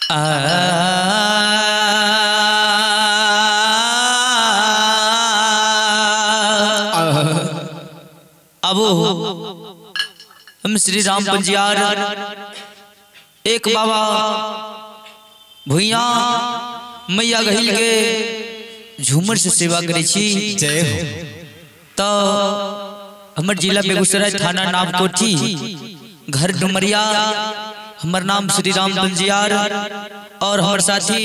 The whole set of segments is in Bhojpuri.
अब हम श्री राम पंजियार एक बाबा भुइया मैया गहिल के झूमर से सेवा करे छी। जय हो। तो हमर जिला बेगूसराय थाना नावकोठी घर डुमरिया हमर नाम श्री राम पंजियार और हमार साथी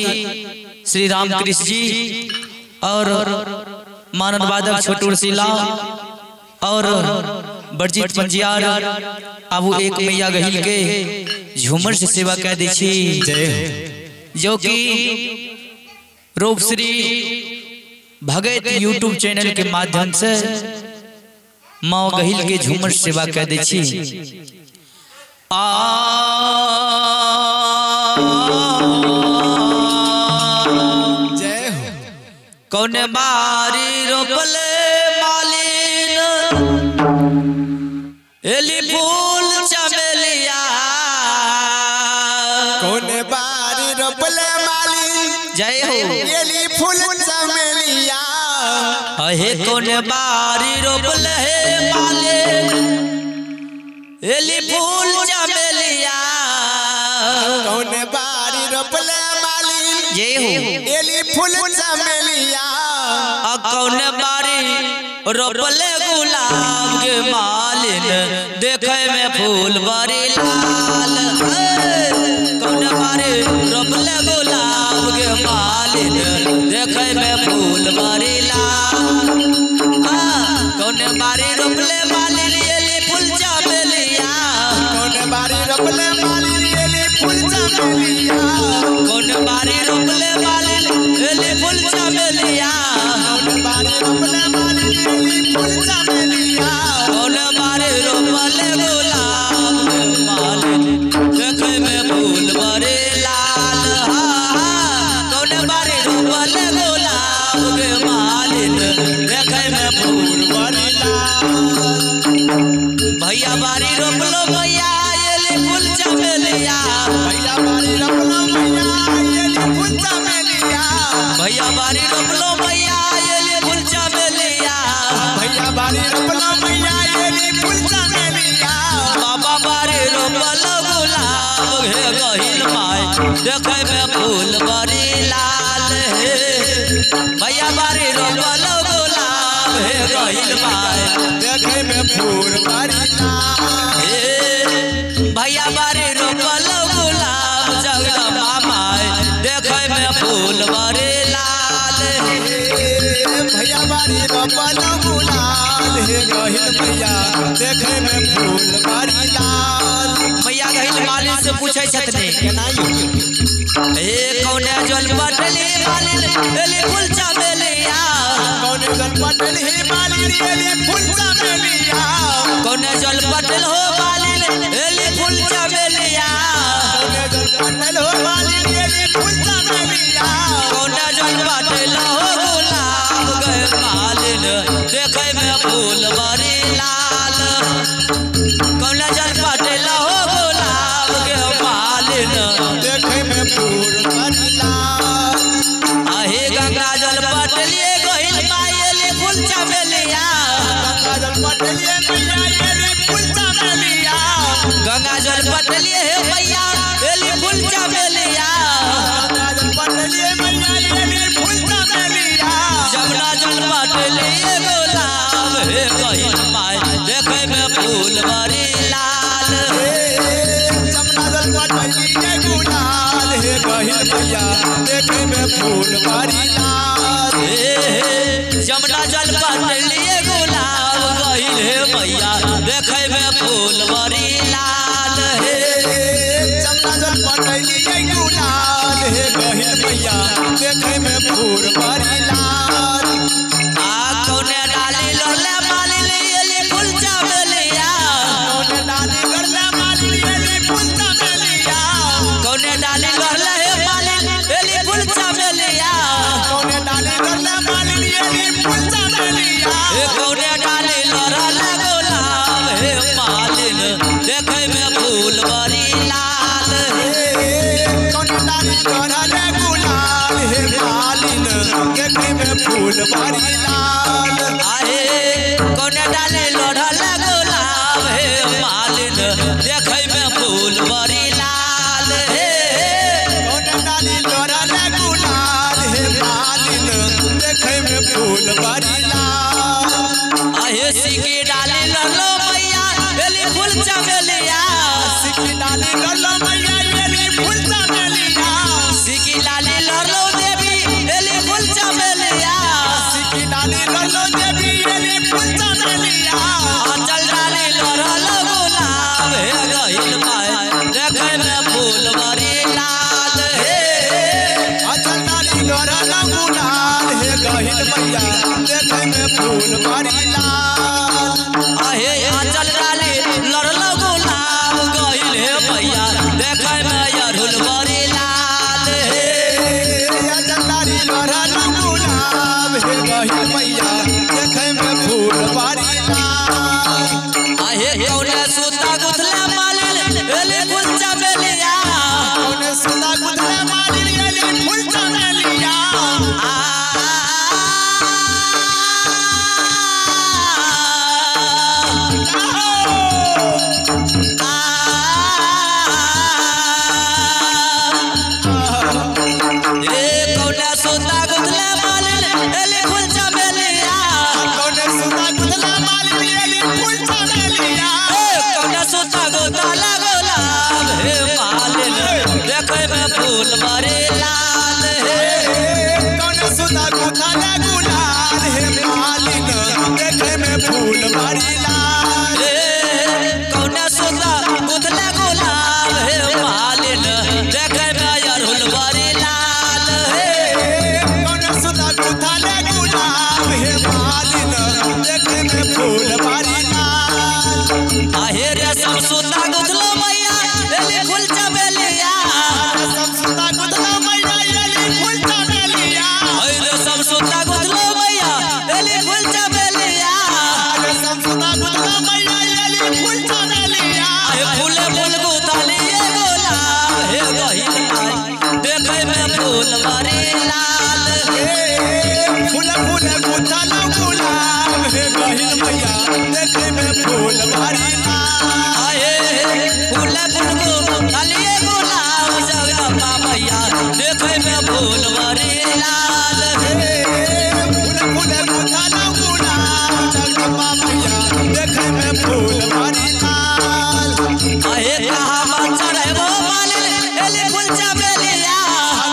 श्री राम कृष्ण जी और मानद वादक छोटू रसीला और बरजीत पंजियार अब एक मैया गहिल के झूमर से सेवा कह दी छी। जो कि रूपश्री भगत यूट्यूब चैनल के माध्यम से माँ गहिल के झूमर सेवा कह दी छी। जय हो। कौन बारी रोपले मालिन एली फूल चमेलिया। कौन बारी रोपले मालिन जय हो। एली फूल चमेलिया। अहे कौन बारी रोपले मालिन एली फूल चमेलिया। कौन बारी रोपले मालिन जय हो। एली फूल चमेलिया। कौन बारी रोपले गुलाब के मालिन देखे में फूल बड़ी लाल। कौन बारी रोपले गुलाब के मालिन देखे में फूल बड़ी लाल। कौन बारी रोपले मालिन एली फूल चमेलिया। कौन बारी रोपले मालिन एली फूल चमेलिया। कौन बारी रोपले मालिन एली फूल चमेलिया। कौन बारी रोपले मालिन एली फूल चमेलिया। कौन बारी रोपले गुलाब के मालिन देखे में फूल बड़े लाल। कौन बारी रोपले गुलाब के मालिन देखे में फूल बड़े लाल। भैया बारी रोपलो भैया एली फूल चमेलिया। भैया बारी रोपलो भैया एली फूल चमेलिया। भैया बारी रोपलो भैया एली फूल चमेलिया। भैया बारी रोपलो भैया एली फूल चमेलिया। बाबा बारी रोपलो गुलाब हे गहिल माय देखे में फूल बड़ी लाल हे। भैया बारी रोपलो गुलाब हे गहिल माय देखे में फूल बड़ी लाल। हे भैया बारी रोपलो गुलाब जगदम्बा माय देखे में फूल बड़ी लाल हे। भैया बारी रोपलो गुलाल हे गहिल भैया देखे में फूल बड़ी लाल। मैया गहिल मालिन से पूछे छतने हे कौन जल पटली मालिन एली फूल चमेलिया। कौन जल पटल हे मालिन एली फूल चमेलिया। कौन जल पटल हो मालिन एली फूल चमेलिया। कौन जल पटल हो मालिन एली फूल चमेलिया। कौन जल पटल हो गुलाब गए मालिन देखे में फूल बड़ी लाल। कौन जल पटल हो गुलाब के मालिन देखे में फूल बड़ी लाल। आहे गंगा जल पटलिए गहिल माय एली फूल चमेलिया। गंगा जल पटलिए मैया एली फूल चमेलिया। गंगा जल पटलिए हे मैया एली फूल चमेलिया। गंगा जल पटलिए मैया एली फूल चमेलिया। जमुना जल पटलिए गुलाब हे गहिल माय देखे में फूल बड़ी लाल। जमुना जल पटलिए गुलाल हे गहिल भैया देखे में फूल बड़ी लाल। जमुना जल पटलिए गुलाब गहिल हे मैया देखे में फूल बड़ी लाल हे। जमुना जल पटलिए गुलाल हे गहिल भैया देखे में फूल बड़ी लाल। कौने डाली लोले मालिन एली फूल चमेलिया। कौन डाली गरला मालिन एली फूल चमेलिया। कौने डाली लोले हे मालिन एली फूल चमेलिया। कौन डाली गरला मालिन एली फूल चमेलिया। कौने डाली लोले गुलाब हे मालिन देखे में फूल बड़ी लाल हे। कौन डाली फूल बारी लाल आहे कोने डाले लोढ़ल गुलाब हे मालिन देखे में फूल बड़ी लाल हे कोने डाली लोढ़ल गुलाल हे मालिन देखे में फूल बारी लाल आहे सिकी डाले ललो मैया एली फूल चमेलिया सिकी डाली ललो मैया एली फूल चमेलिया सिकी डाले ललो देवी एली फूल चमेलिया सिकी डाली ललो देवी एली फूल चमेलिया चल डाले लड़ल गुलाब हे गहिल माय देखे में फूल बड़ी लाल हे चल डाली लड़ल गुलाल हे गहिल मैया देखे में फूल बारी लाल आहे आंचल डाले लड़ल गुलाब गहिल हे मैया देखे में अड़हुल बड़ी लाल हे चल डाली लड़ल गुलाब हे गहिल मैया देखे में फूल बारी लाल आहे कौने सूता गुथला मालिन एली फूल चमेलिया कौने सूता गुथला मालिन एली फूल चमेलिया फूल बड़े लाल हे कौन सुता गुथला गुलाल हे मालिन देखे में फूल बारी लाल कौन सुता गुथला गुलाब हे मालिन देखे में अड़हुल बड़ी लाल हे कौन सुता गुथला गुलाब हे मालिन देखे में फूल बारी लाल आहे रे सब सुता गुथलो मैया एली फूल चमेलिया सब सुता गुथला मैया एली फूल चमेलिया रे सब सुता गुथलो मैया एली फूल चमेलिया सब सुता गुथला मैया एली फूल चमेलिया फूले फूल गुथलिए गुलाब हे गहिल माय देखे में फूल बड़ी लाल हे फूल फूल गुथला गुलाब हे गहिल मैया देखे में फूल बारी लाल आहे फूले फूल गुथलिए गुलाब जगदम्बा मैया देखे में फूल बड़ी लाल हे फूल फूल गुथला गुलाब जगदम्बा मैया देखे में फूल बारी लाल आहे कहाँ चढ़े वो मालिन एली फूल चमेलिया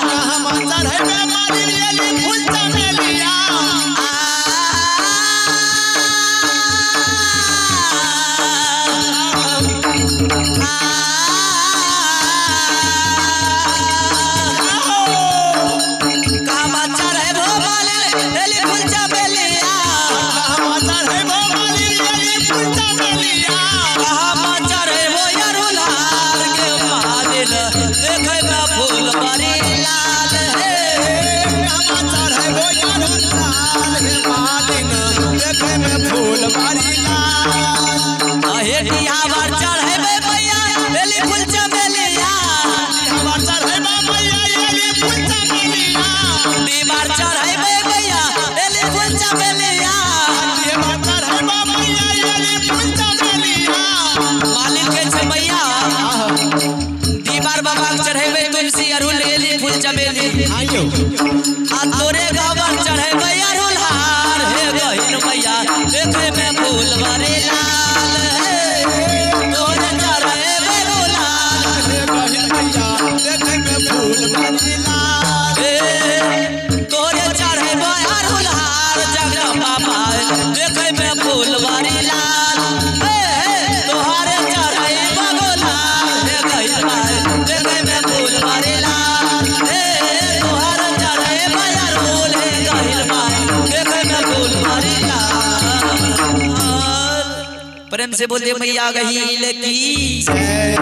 कहाँ चढ़े में मालिन एली फूल चमेलिया कहाँ चढ़े वो मालिन एली फूल चमेलिया कहाँ चढ़े वो मालिन एली फूल चमेलिया कहाँ चढ़े वो अड़हुल हार के मालिन देखे में फूल बड़ी लाल हे कहाँ चढ़े वो अड़हुल लाल हे मालिन देखे में फूल बारी लाल आहे डिहावर चढ़े मैया एली फूल चमेलिया हमार चढ़े मैया एली फूल चमेलिया दीवार चढ़े मैया एली फूल चमेलिया हमार चढ़े मैया एली फूल चमेलिया मालिन के छे मैया दीवार बाबा के चढ़े तुलसी अड़हुल एली फूल चमेली आइयो आ तोरे गावर चढ़े अड़हुल हार हे गहिल मैया देखे में फूल बड़ी लाल हे तोरे चढ़े गुलाल हे गहिल मैया देखे में फूल बारी लाल हे तोरे चढ़े अड़हुल हार जगदम्बा माय देखे में फूल बड़ी लाल हे तोहरे चढ़े गुलाल हे गहिल माय देखे में फूल बड़ी लाल हे तोहरे चढ़े अड़हुल हे गहिल माय देखे में फूल बड़ी लाल। प्रेम से बोलिए मैया गहिल की जय